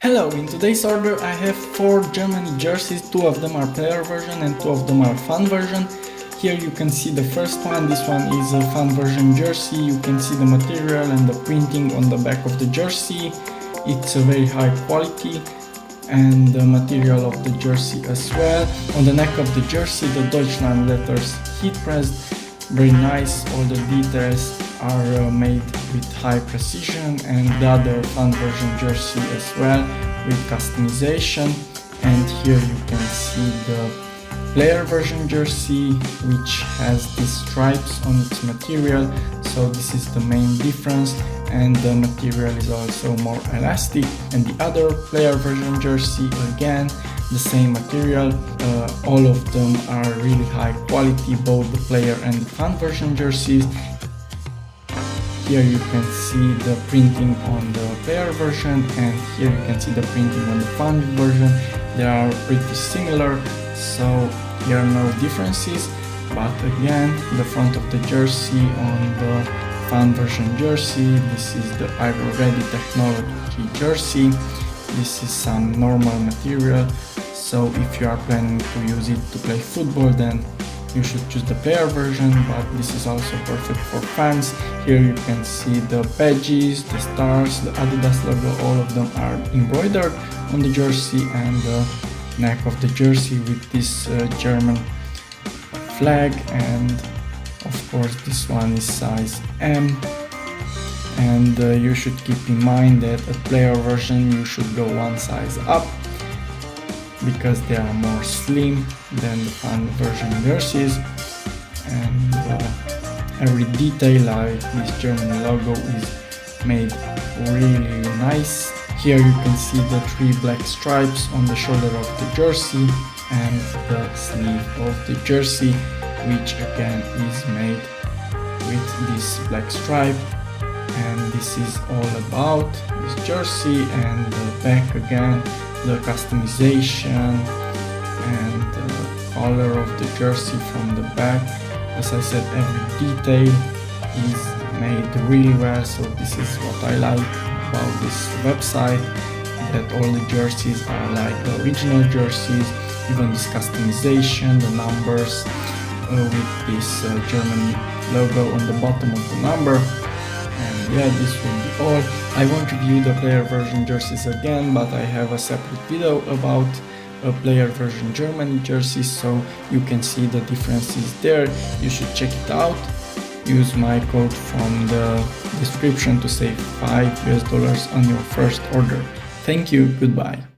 Hello, in today's order I have 4 Germany jerseys, 2 of them are player version and 2 of them are fan version. Here you can see the first one, this one is a fan version jersey. You can see the material and the printing on the back of the jersey. It's a very high quality, and the material of the jersey as well. On the neck of the jersey the Deutschland letters heat pressed, very nice, all the details are made with high precision, and the other fan version jersey as well with customization. And here you can see the player version jersey, which has these stripes on its material, so this is the main difference, and the material is also more elastic. And the other player version jersey, again the same material. All of them are really high quality, both the player and the fan version jerseys. Here you can see the printing on the player version, and here you can see the printing on the fan version. They are pretty similar, so here are no differences. But again, the front of the jersey on the fan version jersey, this is the Aero Ready technology jersey. This is some normal material, so if you are planning to use it to play football, then you should choose the player version, but this is also perfect for fans. Here you can see the badges, the stars, the Adidas logo, all of them are embroidered on the jersey, and the neck of the jersey with this German flag, and of course this one is size M. And you should keep in mind that a player version you should go one size up, because they are more slim than the fan version jerseys. And every detail, like this German logo, is made really nice. Here you can see the 3 black stripes on the shoulder of the jersey and the sleeve of the jersey, which again is made with this black stripe. And this is all about this jersey. And the back, again, the customization and the color of the jersey from the back. As I said, every detail is made really well, so this is what I like about this website, that all the jerseys are like the original jerseys, even this customization, the numbers with this German logo on the bottom of the number. And yeah, this will be all. I won't review the player version jerseys again, but I have a separate video about a player version Germany jersey, so you can see the differences there. You should check it out. Use my code from the description to save $5 on your first order. Thank you, goodbye.